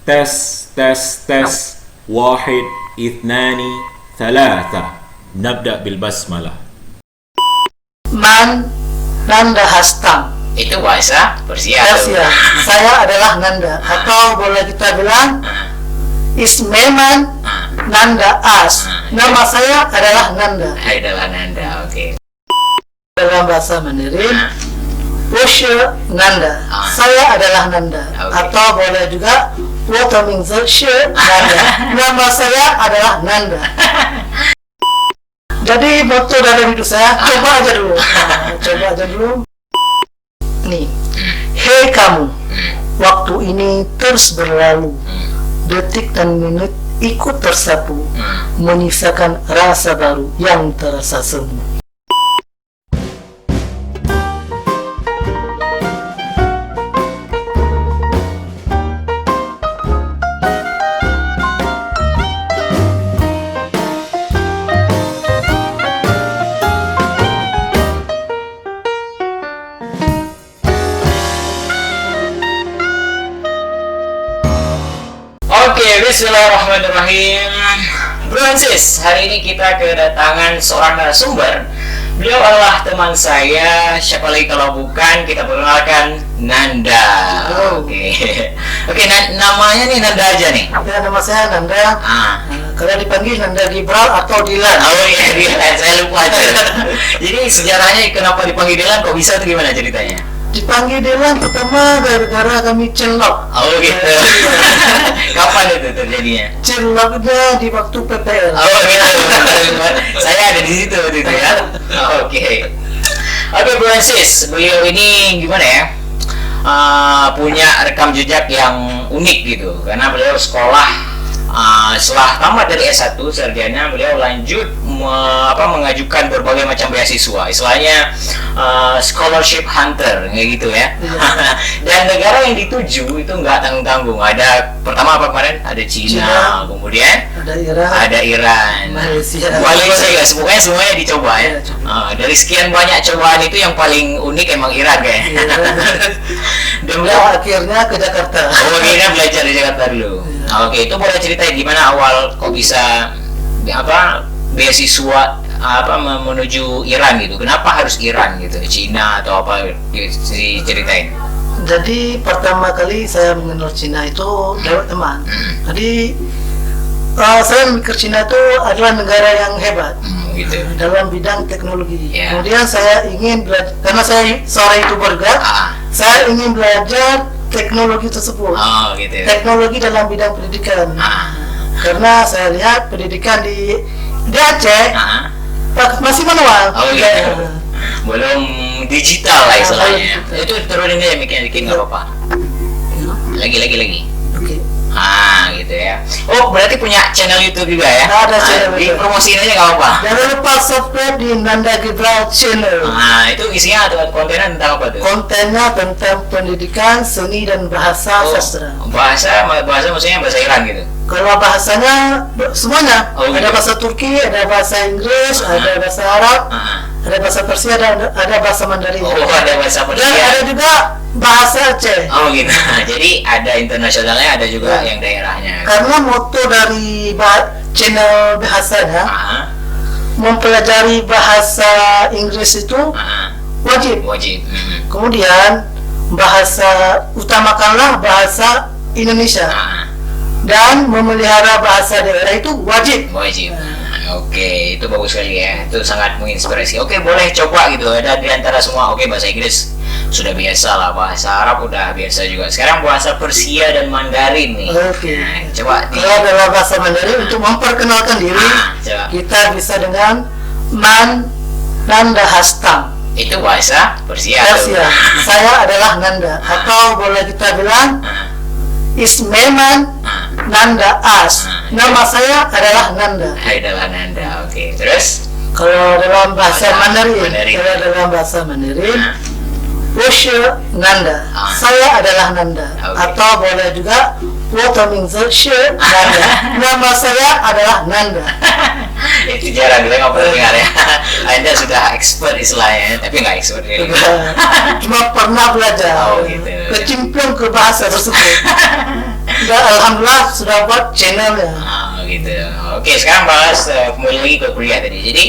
tes tes. واحد اثنان ثلاثة. نبدأ بالبسملة. Man Nanda Hastam. Itu bahasa Persia. Persia. Saya adalah Nanda. Atau boleh kita bilang Ismeman Nanda As. Nama saya adalah Nanda. Adalah Nanda, oke. Dalam bahasa Mandarin Woshe Nanda. Saya adalah Nanda. Atau boleh juga Wotomingze She Nanda. Nama saya adalah Nanda. Jadi moto dalam hidup saya, coba aja dulu. Coba aja dulu. Nih, hei kamu, waktu ini terus berlalu, detik dan menit ikut tersapu, menyisakan rasa baru yang terasa semu. Oke, bismillahirrahmanirrahim. Bro and sis, hari ini kita kedatangan seorang narasumber. Beliau adalah teman saya. Siapa lagi kalau bukan, kita perkenalkan Nanda. Oke. Oke, namanya nih Nanda aja nih. Ya, nama saya Nanda. Kalau dipanggil Nanda Gibral atau Dilan. Oh iya, Dilan. Saya lupa aja. Jadi sejarahnya kenapa dipanggil Dilan, kok bisa tuh gimana ceritanya? Dipanggil Dilan pertama gara-gara kami celok. Oh gitu. Kapan itu terjadinya? Celoknya di waktu PPL. Oh gitu. Saya ada di situ waktu itu ya. Oke. Oke, Bro and sis, beliau ini gimana ya? Punya rekam jejak yang unik gitu. Karena beliau sekolah setelah tamat dari S1 sarjana, beliau lanjut mengajukan berbagai macam beasiswa, istilahnya scholarship hunter kayak gitu ya. Dan negara yang dituju itu nggak tanggung-tanggung. Ada pertama apa kemarin? Ada Cina, kemudian ada Iran, Malaysia ya, semuanya dicoba ya. Dari sekian banyak cobaan itu yang paling unik emang Iran kayaknya. Dan beliau akhirnya ke Jakarta. Oh, akhirnya belajar di Jakarta dulu. Oke, itu boleh ceritain gimana awal kok bisa beasiswa menuju Iran gitu. Kenapa harus Iran gitu? Cina atau apa, diceritain. Jadi pertama kali saya mengenal Cina itu lewat teman. Jadi saya mikir Cina itu adalah negara yang hebat gitu. Dalam bidang teknologi. Yeah. Kemudian saya ingin belajar, karena saya seorang YouTuber kan, saya ingin belajar teknologi tersebut. Oh gitu. Teknologi dalam bidang pendidikan. Karena saya lihat pendidikan di Aceh masih manual. Oh gitu. Belum digital lah istilahnya. Itu turunin aja mic-nya dikit, nggak apa-apa. Lagi. Oke. Gitu ya. Oh, berarti punya channel YouTube juga ya? Ada channel YouTube. Dipromosiin aja nggak apa-apa. Jangan lupa subscribe di Nanda Gibral Channel. Itu isinya kontennya tentang apa tuh? Kontennya tentang pendidikan, seni dan bahasa sastra. Bahasa maksudnya bahasa Iran gitu? Kalau bahasanya semuanya. Oh, gitu. Ada bahasa Turki, ada bahasa Inggris, ada bahasa Arab, ada bahasa Persia, ada bahasa Mandarin. Oh, ada bahasa Persia. Dan ada juga bahasa Aceh. Oh gitu. Jadi ada internasionalnya, ada juga yang daerahnya. Karena moto dari channel bahasanya, mempelajari bahasa Inggris itu wajib. Kemudian utamakanlah bahasa Indonesia. Dan memelihara bahasa daerah itu wajib. Oke, itu bagus sekali ya. Itu sangat menginspirasi. Oke, boleh coba gitu. Ada di antara semua. Oke, bahasa Inggris sudah biasa lah, bahasa Arab udah biasa juga. Sekarang bahasa Persia dan Mandarin nih. Oke. Coba. Kalau dalam bahasa Mandarin untuk memperkenalkan diri, kita bisa dengan Man Nanda Hastam. Itu bahasa Persia. Saya adalah Nanda. Atau boleh kita bilang Ismeman Nanda As. Nama saya adalah Nanda. Oke. Terus kalau dalam bahasa Mandarin, Woshe Nanda. Saya adalah Nanda. Atau boleh juga Wotomingze She Nanda. Nama saya adalah Nanda. Itu jarang kita nggak pernah dengar ya. Anda sudah expert istilahnya, tapi nggak expert ya. Cuma pernah belajar. Gitu. Kecemplung ke bahasa tersebut. Alhamdulillah sudah buat channel ya. Gitu. Oke, sekarang bahas kembali lagi ke kuliah tadi. Jadi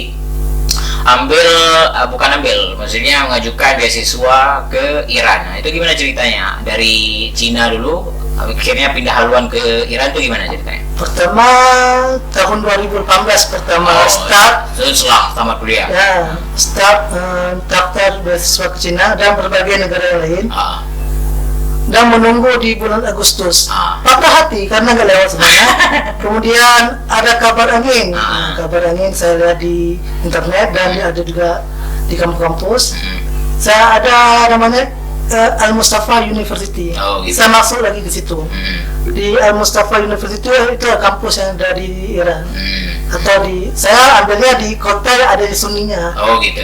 maksudnya mengajukan beasiswa ke Iran. Nah, itu gimana ceritanya? Dari Cina dulu, akhirnya pindah haluan ke Iran tuh gimana ceritanya? Pertama tahun 2018 start. Setelah tamat kuliah. Ya, start daftar beasiswa ke Cina dan berbagai negara yang lain. Dan menunggu di bulan Agustus. Patah hati karena nggak lewat semuanya. Kemudian ada kabar angin. Kabar angin saya lihat di internet dan ada juga di kampus. Saya ada namanya Al Mustafa University. Gitu. Saya masuk lagi ke situ. Di Al Mustafa University itu kampus yang dari Iran. Atau saya ambilnya di kota yang ada di Sunninya. Gitu.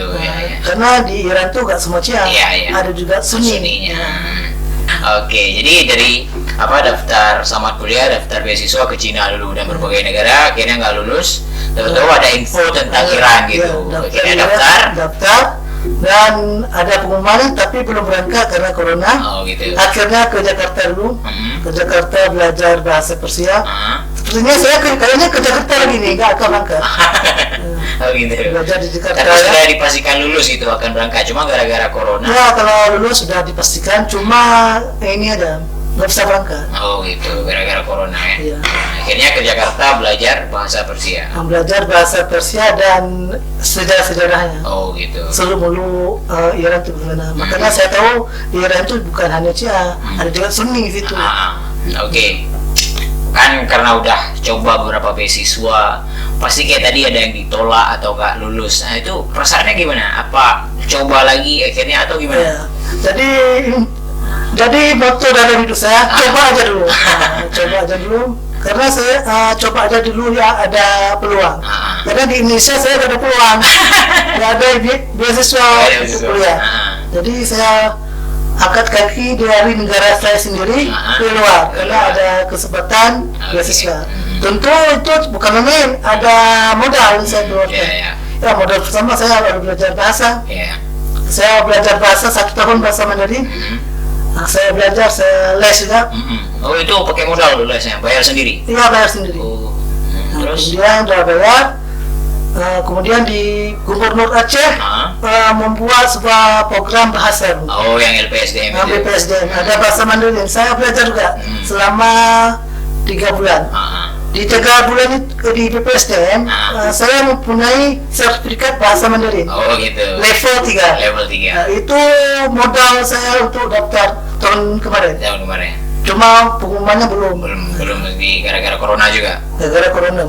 Karena di Iran tuh nggak semua Syiah. Ada juga Sunni. Sunninya. Oke, jadi dari daftar tamat kuliah, daftar beasiswa ke Cina dulu dan berbagai negara, akhirnya nggak lulus. Tahu-tahu ada info tentang Iran gitu. Akhirnya daftar dan ada pengumuman tapi belum berangkat karena corona. Gitu. Akhirnya ke Jakarta dulu. Ke Jakarta belajar bahasa Persia. Sepertinya saya kayaknya ke Jakarta lagi nih, nggak akan berangkat. Gitu. Belajar di Jakarta. Tapi sudah dipastikan lulus itu akan berangkat, cuma gara-gara corona. Ya, kalau lulus sudah dipastikan, cuma ini ada nggak bisa berangkat. Gitu, gara-gara corona ya. Iya. Akhirnya ke Jakarta belajar bahasa Persia. Belajar bahasa Persia dan sejarah-sejarahnya. Gitu. Seluruh Iran itu bagaimana. Makanya saya tahu di Iran itu bukan hanya Syiah, ada juga Sunni di situ. Oke. Kan karena udah coba beberapa beasiswa, pasti kayak tadi ada yang ditolak atau nggak lulus. Nah, itu perasaannya gimana? Apa coba lagi akhirnya atau gimana? Ya. Jadi moto dari hidup saya coba aja dulu. Coba aja dulu. Karena saya coba aja dulu ya ada peluang. Karena di Indonesia saya gak ada peluang. Gak ada beasiswa untuk kuliah. Jadi saya angkat kaki dari negara saya sendiri ke luar karena ada kesempatan beasiswa. Tentu itu bukan main, ada modal saya keluarkan. Ya, modal pertama saya baru belajar bahasa. Saya belajar bahasa 1 tahun bahasa Mandarin. Saya belajar, saya les juga. Itu pakai modal lesnya, bayar sendiri? Iya, bayar sendiri. Terus? Kemudian udah bayar. Kemudian di Gubernur Aceh membuat sebuah program bahasa. Yang LPSDM itu? LPSDM, ada bahasa Mandarin. Saya belajar juga selama 3 bulan. Di 3 bulan itu di BPSDM, saya mempunyai sertifikat bahasa Mandarin. Gitu. Level 3. Level 3. Itu modal saya untuk daftar tahun kemarin. Tahun kemarin. Cuma pengumumannya belum di gara-gara corona juga. Gara-gara corona.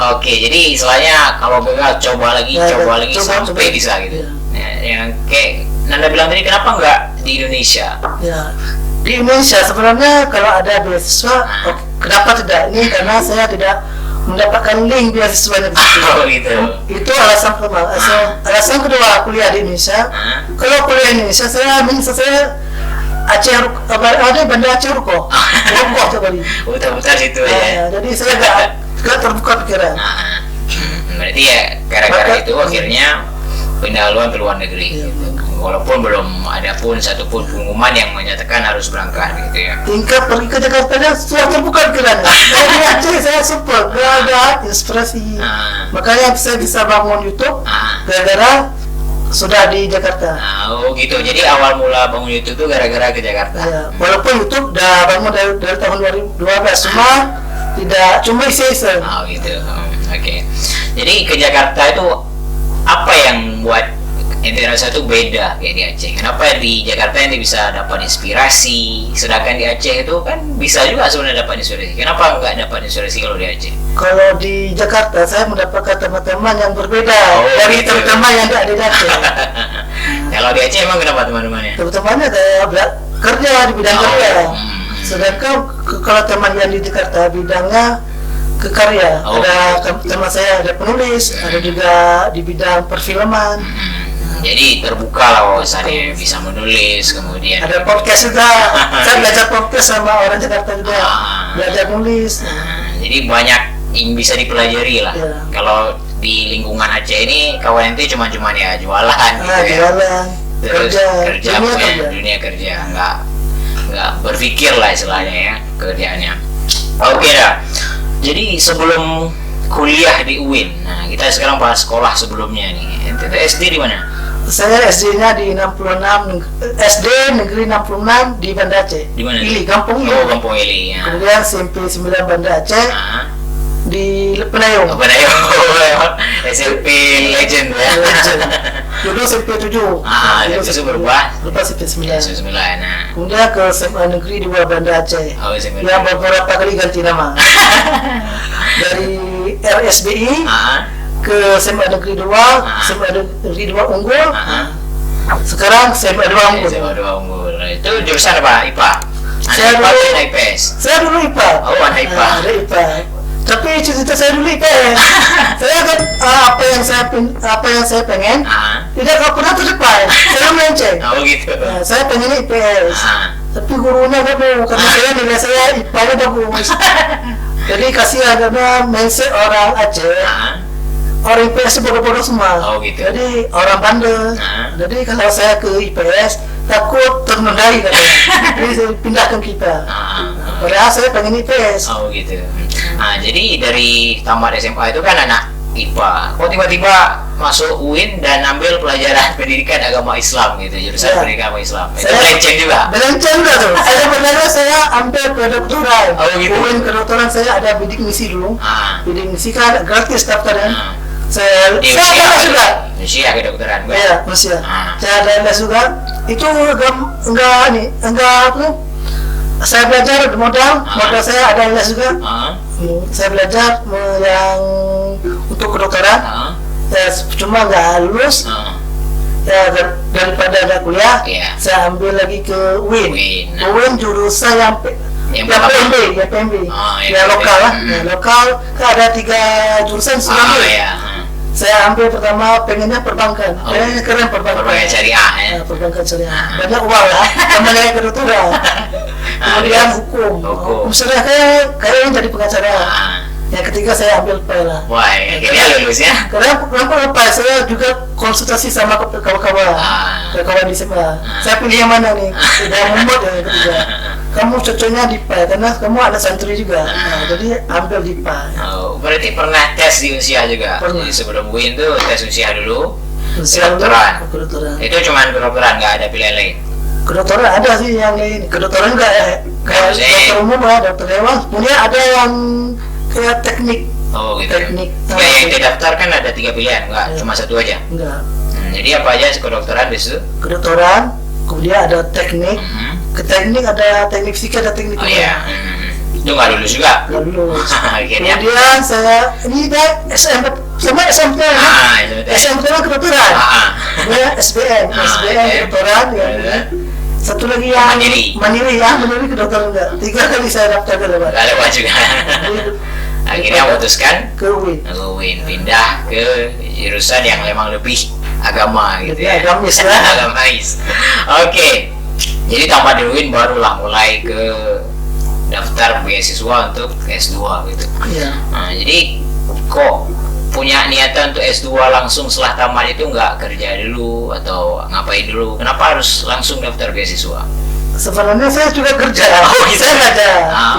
Oke, jadi istilahnya kalau gagal coba lagi sampai bisa gitu. Yang kayak Nanda bilang tadi, kenapa nggak di Indonesia? Ya, di Indonesia sebenarnya kalau ada beasiswa, kenapa tidak? Ini karena saya tidak mendapatkan link beasiswanya di situ. Gitu. Itu alasan pertama. Alasan kedua, kuliah di Indonesia. Kalau kuliah di Indonesia, saya Aceh, ada Banda Aceh Ruko coba di. Putar-putar situ ya. Jadi saya gak terbuka pikiran. Berarti ya gara-gara itu akhirnya pindah haluan ke luar negeri. Walaupun belum ada pun satupun pengumuman yang menyatakan harus berangkat gitu ya. Tingkat pergi ke Jakarta sudah terbuka pikiran. Dari Aceh saya support, gak ada inspirasi. Makanya saya bisa bangun YouTube gara-gara sudah di Jakarta. Gitu. Jadi awal mula bangun YouTube itu gara-gara ke Jakarta. Ya, walaupun YouTube udah bangun dari tahun 2012, cuma isi-isi. Gitu. Oke. Jadi ke Jakarta itu apa yang buat ente rasa itu beda kayak di Aceh? Kenapa di Jakarta ente bisa dapat inspirasi, sedangkan di Aceh itu kan bisa juga sebenarnya dapat inspirasi. Kenapa nggak dapat inspirasi kalau di Aceh? Kalau di Jakarta saya mendapatkan teman-teman yang berbeda dari gitu. teman-teman yang ada di Aceh. Kalau di Aceh emang kenapa teman-temannya? Teman-temannya kayak kerja di bidang kerja. Sedangkan kalau teman yang di Jakarta bidangnya ke karya. Ada teman saya ada penulis, ada juga di bidang perfilman. Jadi terbuka lah wawasannya, bisa menulis, kemudian ada podcast juga. Saya belajar podcast sama orang Jakarta juga, belajar nulis. Jadi banyak yang bisa dipelajari lah. Kalau di lingkungan Aceh ini kawan ente cuma ya jualan gitu jualan, terus kerja dunia dunia kerja, nggak berpikir lah istilahnya ya kerjaannya. Oke dah. Jadi sebelum kuliah di UIN, nah kita sekarang bahas sekolah sebelumnya nih. Ente SD di mana? Saya SD-nya di 66, SD Negeri 66 di Banda Aceh. Di mana? Ili, Kampung Ili. Oh, Kampung Ili. Ya. Kemudian SMP 9 Banda Aceh Ah. di Penayung. Apa dah ya? SMP legend ya. Dulu SMP 7. Ah, Dulu itu berubah. Lepas SMP 9. SMP 9. Nah. Kemudian ke SMA Negeri 2 Banda Aceh. Oh, SMP. Yang beberapa kali ganti nama. Dari RSBI Ah. ke SMA Negeri 2, SMA Negeri 2 Unggul. Ah. Sekarang SMA 2 Unggul. SMA 2 Unggul. Itu jurusan apa? IPA. Saya IPA dulu- atau IPS. Saya dulu IPA. Oh, anak IPA. Ada IPA. Tapi cita-cita saya dulu IPS. Saya kan apa yang saya pengen Ah. tidak pernah tercapai. Saya melenceng. Oh gitu. Nah, saya pengennya IPS. Ah. Tapi gurunya nggak mau karena saya nilai saya IPA-nya bagus. Jadi kasihan karena mindset orang Aceh, Ah. orang IPS itu bodoh-bodoh semua. Oh, gitu. Jadi orang bandel. Ah. Jadi kalau saya ke IPS takut ternodai katanya. Jadi saya pindahkan ke IPA. Ah. Padahal saya pengen IPS. Oh gitu. Nah, jadi dari tamat SMA itu kan anak IPA. Kok tiba-tiba masuk UIN dan ambil pelajaran pendidikan agama Islam gitu, jurusan Ya. pendidikan agama Islam. Itu Saya- melenceng juga. Melenceng nggak tuh? Saya sebenarnya saya ambil kedokteran. Oh, gitu. UIN kedokteran saya ada bidik misi dulu. Ah. Bidik misi kan gratis daftarnya. Ah. Saya Di ada usia les juga. usia kedokteran gue. Ya, Rusia. Ah. Saya ada les juga. Itu enggak apa? Saya belajar modal saya ada les juga. Ah. Saya belajar yang untuk kedokteran. Ah. Cuma nggak lulus. Ah. Ya daripada ada kuliah, Iya. saya ambil lagi ke UIN. UIN. UIN jurusan yang Yang yang pertama. PMB, Oh, yang yang lokal lah, PMB. yang lokal. Kan ada 3 jurusan Ah, sebenarnya. ya. Ah. Saya ambil pertama pengennya perbankan, Oh. pengennya keren perbankan. Perbankan syariah ya. Nah, perbankan syariah. Ah. Banyak uang lah, temannya kedokteran. Kemudian terus? hukum, Hukum. syariah kayaknya jadi pengacara. Ah. Yang ketiga saya ambil PELA. Wah, akhirnya lulus ya. Karena kenapa saya juga konsultasi sama kawan-kawan, Ah. kawan di SMA. Saya pilih yang mana nih? Sudah membuat yang ketiga. Kamu cocoknya di PA karena kamu ada santri juga. Nah, jadi ambil di PA. Oh, berarti pernah tes di usia juga. Pernah. Jadi sebelum UIN tuh tes usia dulu. Usia Kedokteran. Kedokteran. Itu cuma kedokteran, nggak ada pilihan lain. Kedokteran ada sih yang lain. Kedokteran enggak ya? Kayak Maksudnya- dokter umum lah, dokter hewan. Kemudian ada yang kayak teknik. Oh gitu. Teknik. Ya, yang didaftar kan ada 3 pilihan, nggak Ya. cuma satu aja. Enggak. Jadi apa aja kedokteran di situ? Kedokteran, kemudian ada teknik. Mhm. Ke teknik ada teknik fisika, ada teknik Oh kimia. iya. Itu nggak lulus juga. Nggak lulus. Akhirnya. Kemudian saya ini dia SMP sama SMP Ah, itu teh. SMP kan kedokteran. Ah. Kemudian SBN, Ah, SBN SBN. kedokteran ya. Ya. Satu lagi yang Mandiri. Mandiri kedokteran enggak. 3 kali saya daftar ke lewat. Nggak lewat juga. Akhirnya memutuskan ke UIN. UIN pindah ke jurusan yang memang lebih agama gitu Lebih ya. agamis ya. Agamais. Oke. Jadi tamat di UIN barulah mulai ke daftar beasiswa untuk S2 gitu. Iya. Nah, jadi kok punya niatan untuk S2 langsung setelah tamat itu nggak kerja dulu atau ngapain dulu? Kenapa harus langsung daftar beasiswa? Sebenarnya saya juga kerja. Oh, gitu. Saya kerja. Ah,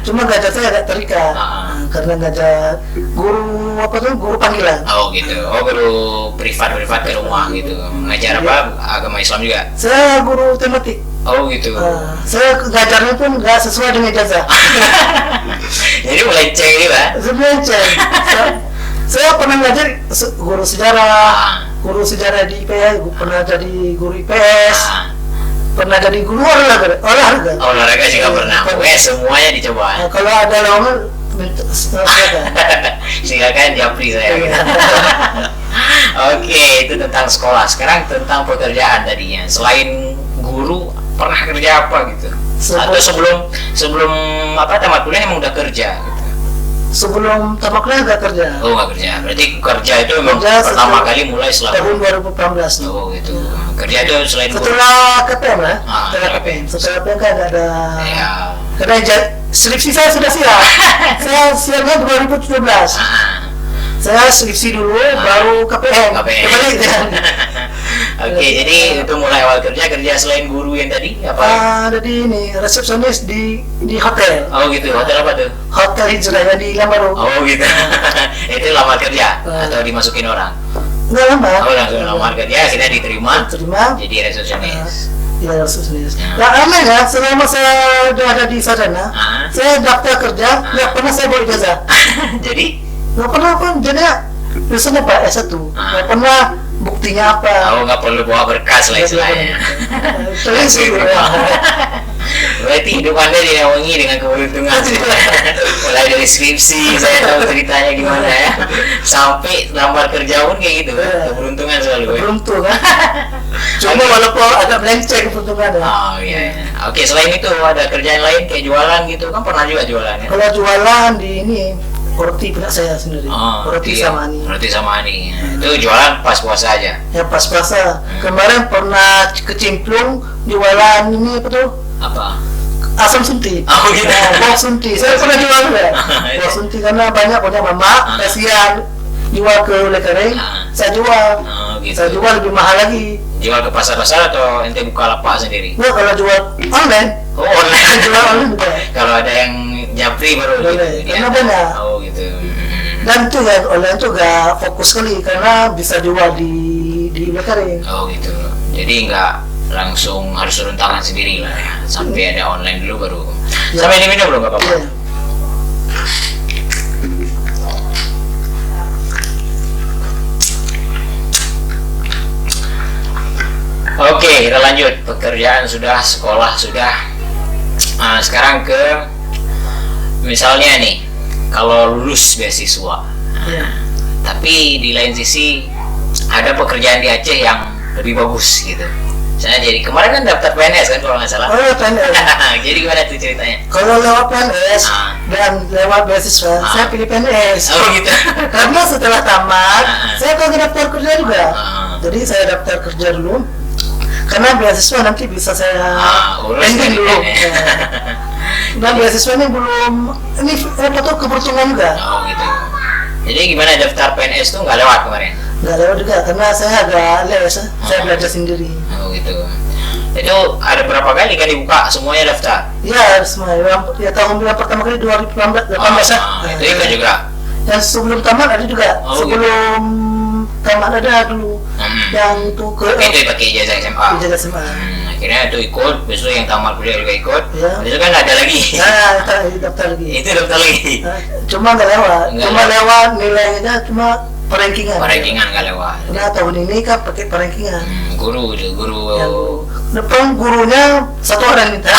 Cuma kerja saya agak terikat. Ah. Karena kerja guru apa tuh? Guru panggilan. Oh gitu. Oh guru privat ke rumah gitu. Ngajar apa? Agama Islam juga. Saya guru tematik. Oh gitu. Saya ngajarnya pun nggak sesuai dengan ijazah. Jadi melenceng gitu kan? Sebenarnya saya pernah ngajar guru sejarah di IPS, pernah jadi guru IPS, Ah, pernah jadi guru olahraga. olahraga juga pernah. Pokoknya semuanya dicoba. Nah, kalau ada lowongan silakan. Silakan japri saya. Iya. Oke, itu tentang sekolah. Sekarang tentang pekerjaan tadinya. Selain guru, pernah kerja apa gitu? Atau sebelum apa tamat kuliah emang udah kerja? Gitu? Sebelum tamat kuliah nggak kerja. Oh nggak kerja. Berarti kerja itu memang Kerja pertama setelah- kali mulai setelah. Tahun 2018 nih. Oh gitu. Kerja itu selain guru. Setelah KPM lah, Ah, setelah KPM. Setelah KPM kan nggak ada. Ya. Karena skripsi saya sudah siap. Saya siapnya 2017. Ah. Saya skripsi dulu, baru KPM. KPM. Kebalik kan? Oke, jadi itu mulai awal kerja selain guru yang tadi apa? Jadi ini resepsionis di hotel. Oh gitu, hotel apa tuh? Hotel Hijrah yang di Lambaru. Oh gitu. Itu lamar kerja atau dimasukin orang? Enggak lama. Oh langsung lamar kerja, akhirnya diterima. Terima. Jadi resepsionis. Iya, resepsionis. Nah, aneh ya, selama saya udah ada di Sadana, saya daftar kerja, nggak pernah saya bawa ijazah. Jadi? Nggak pernah apa, jadi biasanya Pak S1, nggak pernah buktinya apa. Oh nggak perlu bawa berkas lah istilahnya. Terus gitu ya. Berarti hidup Anda dinaungi dengan keberuntungan. Mulai dari skripsi, saya tahu ceritanya gimana ya, sampai lamar kerja pun kayak gitu. Keberuntungan selalu. Beruntung kan. Cuma walaupun agak melenceng keberuntungan ya. Oh iya. Oke, selain itu ada kerjaan lain kayak jualan gitu kan, pernah juga jualan ya? Kalau jualan di ini roti punya saya sendiri. Roti iya. sama Ani. Roti sama Ani. Itu jualan pas puasa aja. Ya pas puasa. Kemarin pernah kecimplung jualan ini apa tuh? Apa? Asam sunti. Oh gitu. Bawang sunti. Saya pernah jual juga. Bawang sunti karena banyak punya mama, kasihan jual ke oleh kering. Saya jual. Oh gitu. Saya jual lebih mahal lagi. Jual ke pasar-pasar atau ente buka lapak sendiri? Nah, kalau jual online, Oh online. jual online juga. Kalau ada yang japri baru gitu. Boleh, dia. karena banyak. Oh gitu. Dan itu ya online tuh gak fokus sekali karena bisa jual di oleh kering. Oh gitu. Jadi nggak langsung harus turun tangan sendiri lah ya. Sampai ada online dulu baru. Ya. Sampai ini minum belum nggak apa-apa? Iya. Oke, kita lanjut. Pekerjaan sudah, sekolah sudah. Sekarang ke misalnya nih, kalau lulus beasiswa. Iya. Tapi di lain sisi ada pekerjaan di Aceh yang lebih bagus gitu. Saya jadi kemarin kan daftar PNS kan kalau nggak salah. Oh, PNS. Jadi gimana tuh ceritanya? Kalau lewat PNS dan lewat beasiswa, saya pilih PNS. Oh gitu. Karena setelah tamat, saya kan daftar kerja juga. Jadi saya daftar kerja dulu. Karena beasiswa nanti bisa saya urus pending dari dulu. PNS. Ya. Dan beasiswa ini belum, ini apa tuh keberuntungan juga. Oh gitu. Jadi gimana daftar PNS tuh nggak lewat kemarin? Nggak lewat juga karena saya agak les, saya belajar sendiri. Oh gitu. Itu ada berapa kali kan dibuka semuanya daftar? Ya semua, ya tahun yang pertama kali 2018 ya. Itu ikut juga. Yang sebelum tamat ada juga. Oh, Sebelum tamat ada dulu. Yang tuh ke Itu pakai ijazah SMA. ijazah SMA. Akhirnya itu ikut, besok yang tamat kuliah juga ikut. Ya. Besok kan ada lagi. Nah, daftar lagi. Itu daftar lagi. Cuma nggak lewat. Nggak Cuma lewat nilainya cuma perankingan. Perankingan nggak lewat. Nah tahun ini kan pakai perankingan. Guru itu guru. Yang depan gurunya satu orang minta.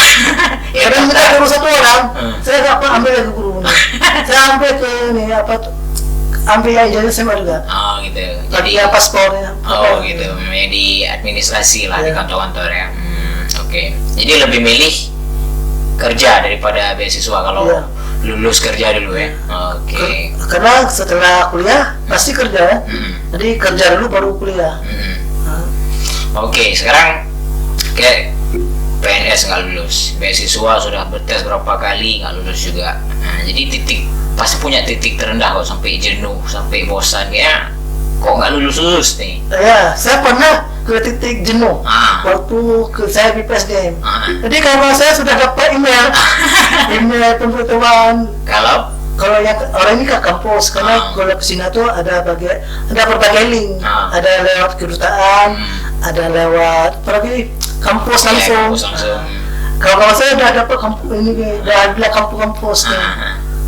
Ya, Kadang minta daftar. guru satu orang. Saya nggak pernah ambil lagi gurunya. Saya ambil ke ini apa tuh? Ambil yang ijazah SMA juga. Oh gitu. Lagi ya paspornya. Oh gitu. Memang di administrasi lah di Ya. kantor-kantor ya. Oke. Jadi lebih milih kerja daripada beasiswa kalau Iya. lulus kerja dulu ya. Oke. Karena setelah kuliah pasti kerja ya. Jadi kerja dulu baru kuliah. Nah, Oke, sekarang kayak PNS nggak lulus, beasiswa sudah bertes berapa kali nggak lulus juga. Nah, jadi pasti punya titik terendah kok, sampai jenuh, sampai bosan ya. Kok nggak lulus nih? Ya, saya pernah ke titik jenuh waktu saya di PSDM. Jadi kalau saya sudah dapat email pemberitahuan kalau yang orang ini ke kampus karena kalau kesini tuh ada berbagai link, ada lewat kedutaan, ada lewat apalagi kampus langsung. Kalau saya udah dapat kampus ini, udah bilang kampus nih.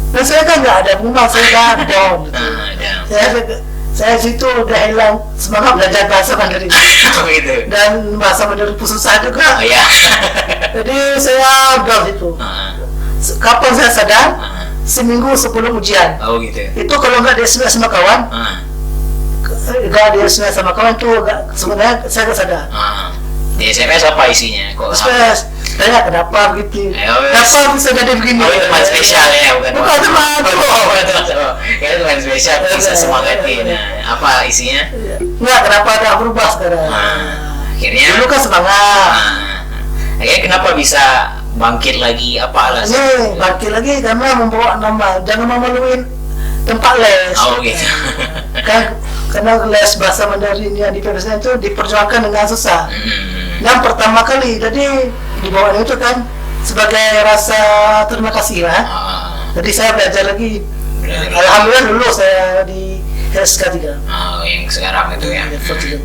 Dan saya kan nggak ada bunga, saya udah down gitu. Saya situ udah hilang semangat belajar bahasa Mandarin. Gitu. Dan bahasa Mandarin pun susah juga. Oh ya. Jadi saya down itu. Kapan saya sadar? Seminggu sebelum ujian. Oh gitu. Itu kalau nggak di SMS sama kawan, nggak di SMS sama kawan tuh sebenarnya saya nggak sadar. Di SMS apa isinya? Kok SMS, tanya kenapa begitu? Kenapa bisa jadi begini? Oh itu teman spesial ya, bukan teman. Ya teman spesial bisa semangatin. Apa isinya? Nggak, kenapa ada berubah sekarang? Akhirnya. Dulu kan semangat. Akhirnya kenapa bisa bangkit lagi? Apa alasan? Bangkit lagi karena membawa nama. Jangan memaluin tempat les. Oh gitu. Kan karena les bahasa Mandarin yang di PBSN itu diperjuangkan dengan susah. Yang pertama kali jadi di bawah itu kan sebagai rasa terima kasih lah. Jadi saya belajar lagi. Alhamdulillah lulus saya di SK3. Oh, yang sekarang itu ya. Level 3.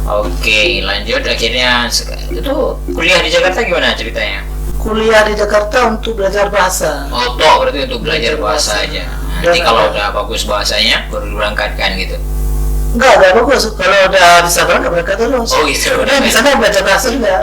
Oke, lanjut akhirnya itu kuliah di Jakarta gimana ceritanya? Kuliah di Jakarta untuk belajar bahasa. Oh, toh berarti untuk belajar bahasa aja. Nanti kalau udah bagus bahasanya baru diberangkatkan gitu. Enggak bagus. Kalau udah bisa berangkat terus. Oh gitu. Udah di sana belajar bahasa juga.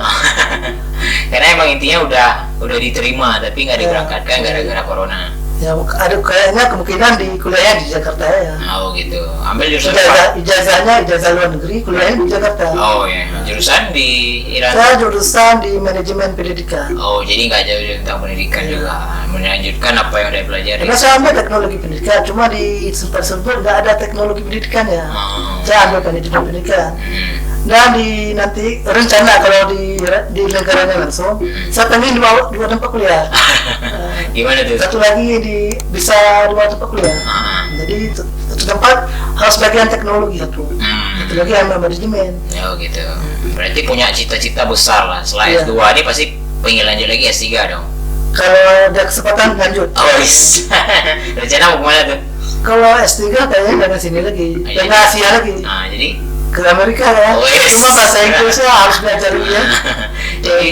Karena emang intinya udah diterima tapi nggak diberangkatkan gara-gara corona. Ya ada kayaknya kemungkinan di kuliahnya di Jakarta ya. Oh gitu. Ambil jurusan apa? Ijazahnya ijazah luar negeri, kuliahnya di Jakarta. Oh ya. Jurusan di Iran. Saya jurusan di manajemen pendidikan. Oh jadi nggak jauh tentang pendidikan juga. Melanjutkan apa yang udah pelajari. Karena saya ambil teknologi pendidikan, cuma di Sumber nggak ada teknologi pendidikan ya. Saya ambil manajemen pendidikan. Dan di nanti rencana kalau di negaranya langsung, saya pengen dua tempat kuliah. Gimana tuh? Satu lagi bisa dua tempat kuliah. Jadi satu tempat harus bagian teknologi satu lagi ambil manajemen. Oh gitu. Berarti punya cita-cita besar lah. Selain Iya. S2 ini pasti pengen lanjut lagi S3 dong. Kalau ada kesempatan lanjut. Oh yes. Rencana mau kemana tuh? Kalau S3 kayaknya dengan sini lagi, dengan Asia lagi. Jadi Ke Amerika ya. Oh, yes. Cuma bahasa Inggrisnya harus belajar dulu ya. jadi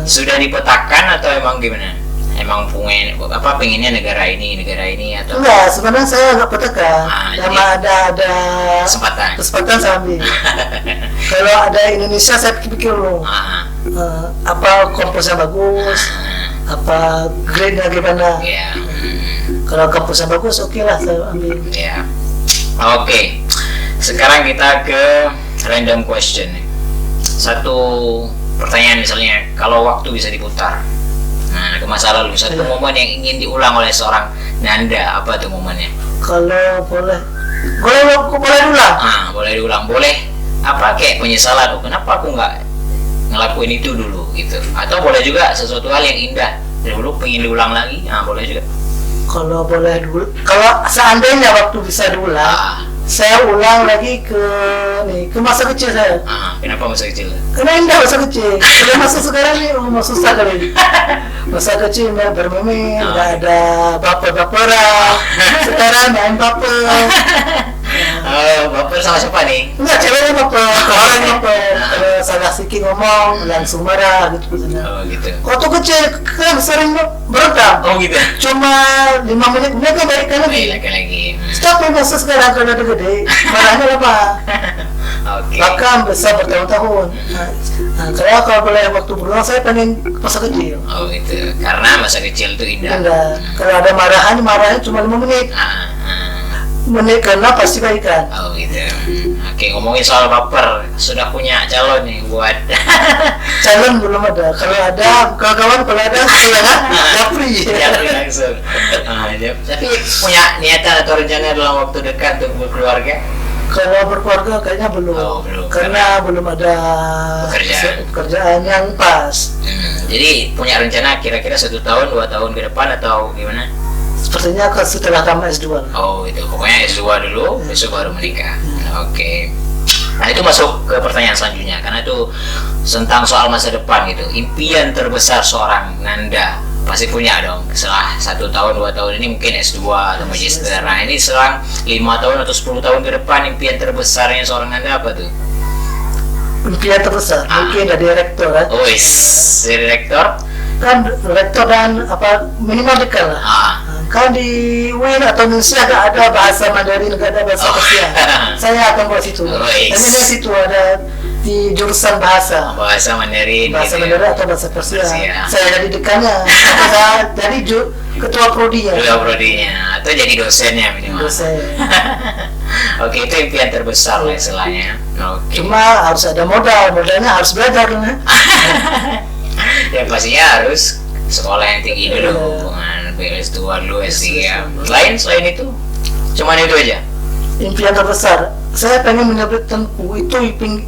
sudah dipetakan atau emang gimana? Emang pengennya negara ini atau enggak, sebenarnya saya nggak petakan. Sama ada kesempatan saya ambil. Kalau ada Indonesia saya pikir dulu. Apa kampusnya bagus, apa grade-nya gimana. Ya. Kalau kampusnya bagus, oke lah saya ambil. Ya. Oke. Sekarang kita ke random question. Satu pertanyaan misalnya, kalau waktu bisa diputar, nah ke masa lalu, satu momen yang ingin diulang oleh seorang Nanda, apa tuh momennya? Kalau boleh diulang. Boleh diulang, boleh apa kayak penyesalan, kenapa aku nggak ngelakuin itu dulu gitu, atau boleh juga sesuatu hal yang indah dulu pengen diulang lagi, boleh juga. Kalau boleh dulu, kalau seandainya waktu bisa diulang, saya ulang lagi ke masa kecil saya. Kenapa masa kecil? Karena indah masa kecil. Kalau masa sekarang nih susah kali. Masa kecil bermain, nggak ada baper-baperan. Sekarang main baper. Baper sama siapa nih? Enggak, ceweknya baper, orang baper. Kalau salah sedikit ngomong langsung marah gitu. Oh gitu. Waktu kecil kan sering berantem. Oh gitu. Cuma 5 menit mereka baikkan lagi. Lagi. Tapi masa sekarang kalau udah gede, marahnya apa? Oke. Bahkan besar bertahun-tahun. Kalau boleh waktu berulang saya pengen masa kecil. Oh gitu. Karena masa kecil itu indah. Enggak. Kalau ada marahnya cuma 5 menit. Menit karena pasti baikan. Oh gitu. Oke, ngomongin soal baper, sudah punya calon nih buat Calon belum ada. Kalau ada, kawan-kawan kalau ada silakan japri. Japri langsung. Tapi punya niatan atau rencana dalam waktu dekat untuk berkeluarga? Kalau berkeluarga kayaknya belum. Belum. Karena belum ada pekerjaan yang pas. Jadi punya rencana kira-kira 1 tahun, 2 tahun ke depan atau gimana? Sepertinya setelah tamat S2. Oh itu, pokoknya S2 dulu, besok baru menikah. Oke. Nah itu masuk ke pertanyaan selanjutnya, karena itu tentang soal masa depan gitu. Impian terbesar seorang Nanda pasti punya dong. Setelah 1 tahun, 2 tahun ini mungkin S2 atau magister. Nah ini selang 5 tahun atau 10 tahun ke depan, impian terbesarnya seorang Nanda apa tuh? Impian terbesar, mungkin dari rektor kan? Oh dari rektor? Kan rektor dan minimal dekat lah. Kan di UIN atau Indonesia nggak ada bahasa Mandarin, nggak ada bahasa Persia. Saya akan buat situ. Tapi dari situ ada di jurusan bahasa Mandarin. Bahasa gitu Mandarin atau bahasa Persia. Persia. Saya jadi dekannya. Saya jadi ketua prodinya. Ketua prodinya atau jadi dosennya minimal. Dosen. Oke, itu impian terbesar lah istilahnya. Oke. Cuma harus ada modalnya harus belajar kan. Ya pastinya harus sekolah yang tinggi dulu, S2 dulu, S3. Selain itu, cuman itu aja. Impian terbesar, saya pengen menerbitkan buku, itu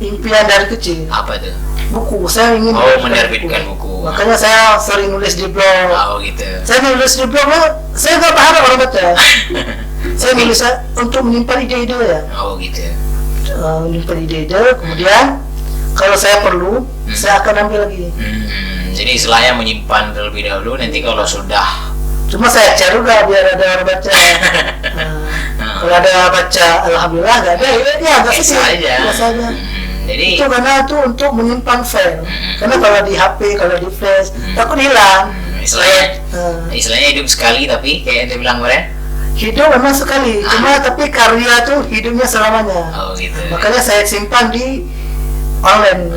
impian dari kecil. Apa tuh? Buku, saya ingin menerbitkan buku. Makanya saya sering nulis di blog. Oh gitu. Saya nulis di blog saya nggak berharap orang baca. Saya nulis untuk menyimpan ide-ide ya. Oh gitu. Menyimpan ide-ide, kemudian kalau saya perlu, saya akan ambil lagi. Jadi istilahnya menyimpan terlebih dahulu, nanti kalau sudah Cuma saya cari juga biar ada orang baca. Kalau ada baca, alhamdulillah. Nggak ada, ya nggak biasa sih. aja. Biasa aja. Jadi Itu karena itu untuk menyimpan file. Karena kalau di HP, kalau di flash, takut hilang. istilahnya hidup sekali, tapi kayak yang bilang kemarin. Hidup memang sekali, cuma tapi karya tuh hidupnya selamanya. Oh gitu. Makanya saya simpan di online,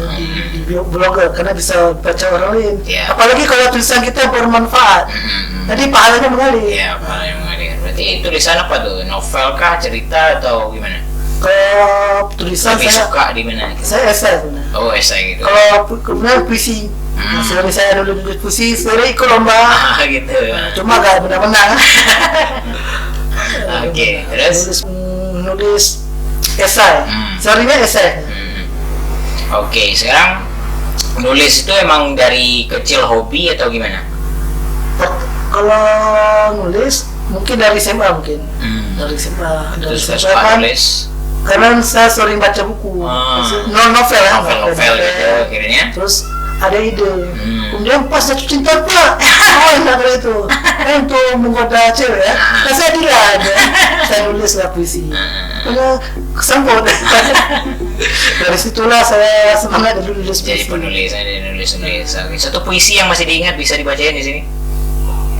di blogger, karena bisa baca orang lain. Iya. Apalagi kalau tulisan kita bermanfaat, jadi pahalanya mengalir. Iya, apa yang mengalir. Berarti tulisan apa tuh? Novel kah, cerita atau gimana? Kalau tulisan Lebih saya, suka di mana? saya esai sebenarnya. Oh, esai gitu. Kalau kemudian puisi, sering saya nulis puisi, sering ikut lomba, Gitu. cuma gak menang-menang. Oke, terus? Nulis esai, seringnya esai. Oke, sekarang nulis itu emang dari kecil hobi atau gimana? Kalau nulis mungkin dari SMA mungkin. Dari SMA. Dari Terus SMA suka kan, nulis karena saya sering baca buku. Novel ya. novel gitu akhirnya. Terus ada ide. Kemudian pas jatuh cinta pula. Oh enak kali itu. Untuk menggoda cewek ya. Nah, saya tidak. Saya nulis lah puisi. Karena kesambut. Dari situlah saya semangat dulu nulis Jadi puisi. penulis, ada nulis. Oke, satu puisi yang masih diingat bisa dibacain di sini.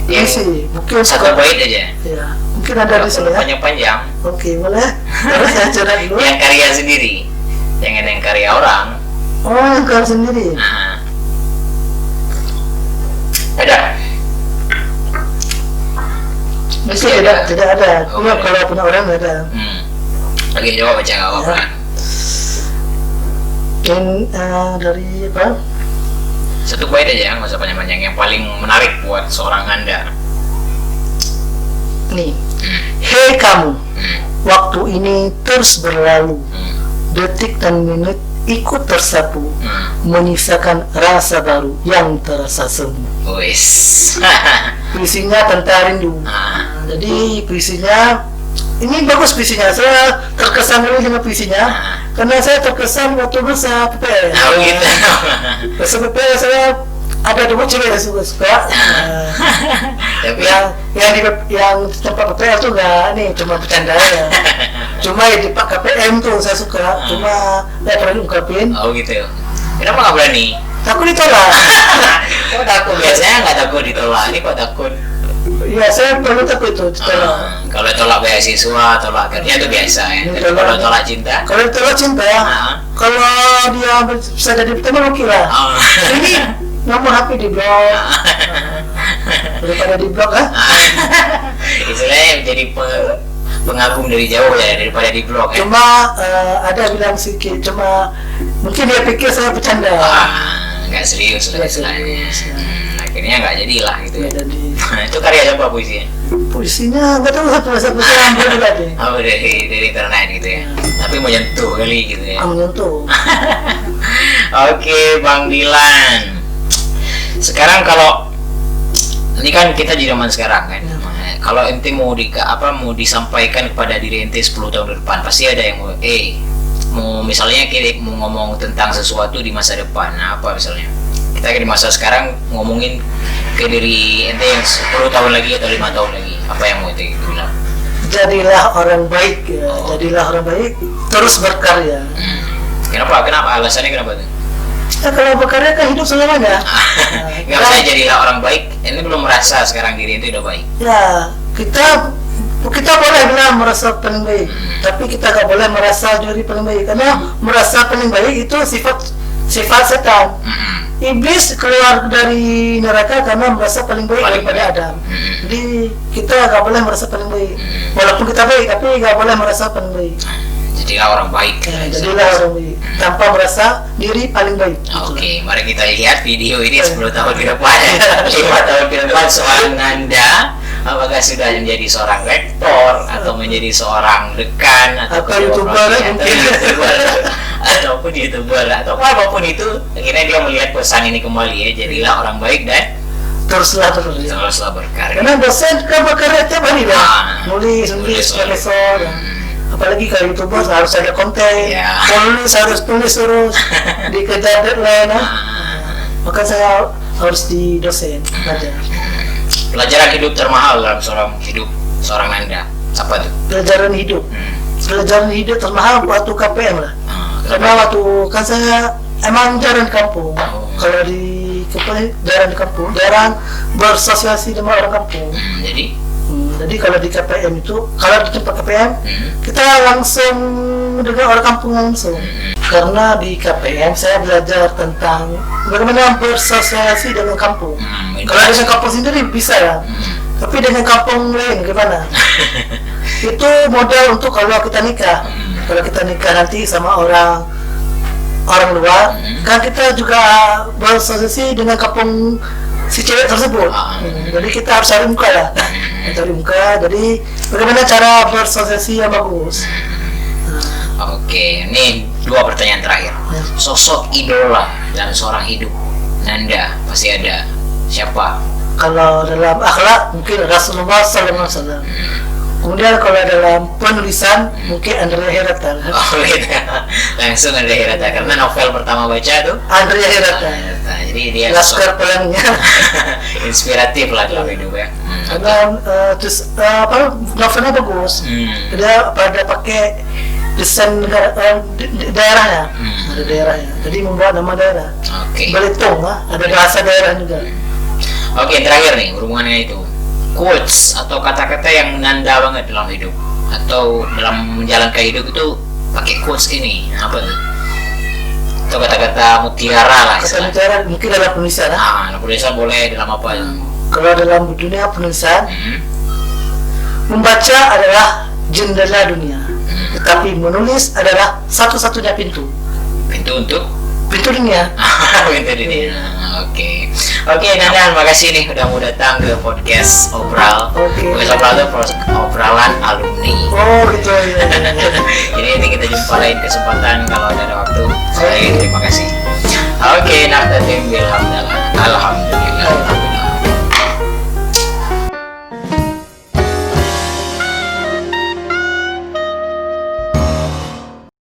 Puisi. Mungkin Satu bait aja. Ya. Mungkin ada di sini ya. Panjang-panjang. Oke, boleh. Terus saya coba dulu. Yang karya sendiri. Jangan yang karya orang. Oh, yang kau sendiri. Ada. Mesti tidak ada. Oh, Cuma ada. kalau punya orang tidak ada. Oke, coba baca nggak apa-apa. Dan dari apa? Satu bait aja, nggak usah panjang-panjang. Yang paling menarik buat seorang Anda. Nih. Hei kamu, waktu ini terus berlalu. Detik dan menit ikut tersapu, menyisakan rasa baru yang terasa semu. Wes. Puisinya tentang rindu. Jadi puisinya ini bagus puisinya. Saya terkesan dulu dengan puisinya karena saya terkesan waktu bersama PPL. Oh gitu. Bersama PPL saya ada dua cewek yang suka. Tapi yang tempat PPL tuh nggak nih cuma bercanda ya. Cuma di Pak KPM tuh saya suka. Cuma nggak pernah ungkapin. Oh gitu. Kenapa nggak berani? Takut ditolak. Kok takut? Biasanya nggak takut ditolak. Ini kok takut? Iya, saya perlu takut itu ditolak. Kalau tolak beasiswa, tolak kerja itu biasa ya. Tapi kalau tolak cinta? Kalau ditolak cinta, kalau dia bisa jadi teman oke lah. Ini nomor HP di blog. Daripada di blog kan? Istilahnya jadi pengagum dari jauh ya daripada di blog ya. Cuma ada bilang sedikit, cuma mungkin dia pikir saya bercanda. Nggak serius lah istilahnya. Akhirnya nggak jadilah gitu ya. Jadi Itu karya siapa puisinya? puisinya nggak tahu satu ambil juga deh. Oh dari internet gitu ya. Tapi menyentuh kali gitu ya. Menyentuh. Oke, Bang Dilan. Sekarang kalau ini kan kita di zaman sekarang kan. Kalau ente mau mau disampaikan kepada diri ente 10 tahun ke depan, pasti ada yang mau misalnya kita mau ngomong tentang sesuatu di masa depan. Nah, apa misalnya? Kita di masa sekarang ngomongin ke diri ente yang 10 tahun lagi atau 5 tahun lagi. Apa yang mau ente bilang? Jadilah orang baik ya. Jadilah orang baik, terus berkarya. Kenapa? Alasannya kenapa tuh? Ya, kalau berkarya kan hidup selamanya. Nggak usah jadilah orang baik. Ini belum merasa sekarang diri itu udah baik. Ya, kita boleh bilang merasa paling baik, tapi kita nggak boleh merasa diri paling baik karena merasa paling baik itu sifat setan. Iblis keluar dari neraka karena merasa paling baik daripada Adam. Jadi kita nggak boleh merasa paling baik, walaupun kita baik, tapi nggak boleh merasa paling baik. Jadilah orang baik. Jadilah orang baik tanpa merasa diri paling baik. Oke, mari kita lihat video ini 10 tahun ke depan, 5 tahun ke depan seorang Anda apakah sudah menjadi seorang rektor atau menjadi seorang dekan atau YouTuber ataupun YouTuber atau apapun itu, akhirnya dia melihat pesan ini kembali ya, jadilah orang baik dan teruslah terus ya. Teruslah berkarya. Karena dosen kan berkarya tiap hari ya, nulis Nulis. profesor. Apalagi kalau youtuber harus ada konten, Ya. kalau nulis harus tulis terus, dikejar deadline. Maka saya harus di dosen belajar. Pelajaran hidup termahal dalam seorang Nanda. Apa tuh? Pelajaran hidup. Pelajaran hidup termahal waktu KPM lah. Karena waktu kan saya emang jarang di kampung. Kalau di jarang di kampung, jarang bersosialisasi dengan orang kampung. Jadi kalau di KPM itu, kalau di tempat KPM, kita langsung dengan orang kampung langsung. Karena di KPM saya belajar tentang bagaimana bersosialisasi dengan kampung. Kalau dengan kampung sendiri bisa ya, tapi dengan kampung lain gimana? Itu modal untuk kalau kita nikah. Kalau kita nikah nanti sama orang luar, kan kita juga bersosialisasi dengan kampung si cewek tersebut. Jadi kita harus cari muka ya, cari muka. Jadi bagaimana cara bersosialisasi yang bagus? Oke, ini 2 pertanyaan terakhir. Sosok idola dalam seorang hidup Nanda pasti ada. Siapa? Kalau dalam akhlak mungkin Rasulullah SAW. Kemudian kalau dalam penulisan mungkin Andrea Hirata. Oh gitu. Langsung ada Hirata karena novel pertama baca tuh Andrea Hirata. Jadi dia Laskar Pelanginya. inspiratif lah dalam hidup ya. Karena terus novelnya bagus. Dia pada pakai desain daerahnya, ada daerahnya. Jadi membawa nama daerah. Oke. Belitung ada bahasa daerah juga. Oke, terakhir nih hubungannya itu. Quotes atau kata-kata yang Nanda banget dalam hidup atau dalam menjalankan hidup itu pakai quotes ini apa tuh? Atau kata-kata mutiara lah. Kata mutiara mungkin dalam penulisan. Dalam penulisan boleh dalam apa? Kalau dalam dunia penulisan, membaca adalah jendela dunia, tetapi menulis adalah satu-satunya pintu. Pintu untuk? Pintu dunia. Pintu dunia. Oke, Nanda, makasih nih udah mau datang ke podcast Obral. Podcast Obral itu obrolan alumni. Oh gitu ya. Jadi nanti kita jumpa lain kesempatan kalau ada waktu. Terima kasih.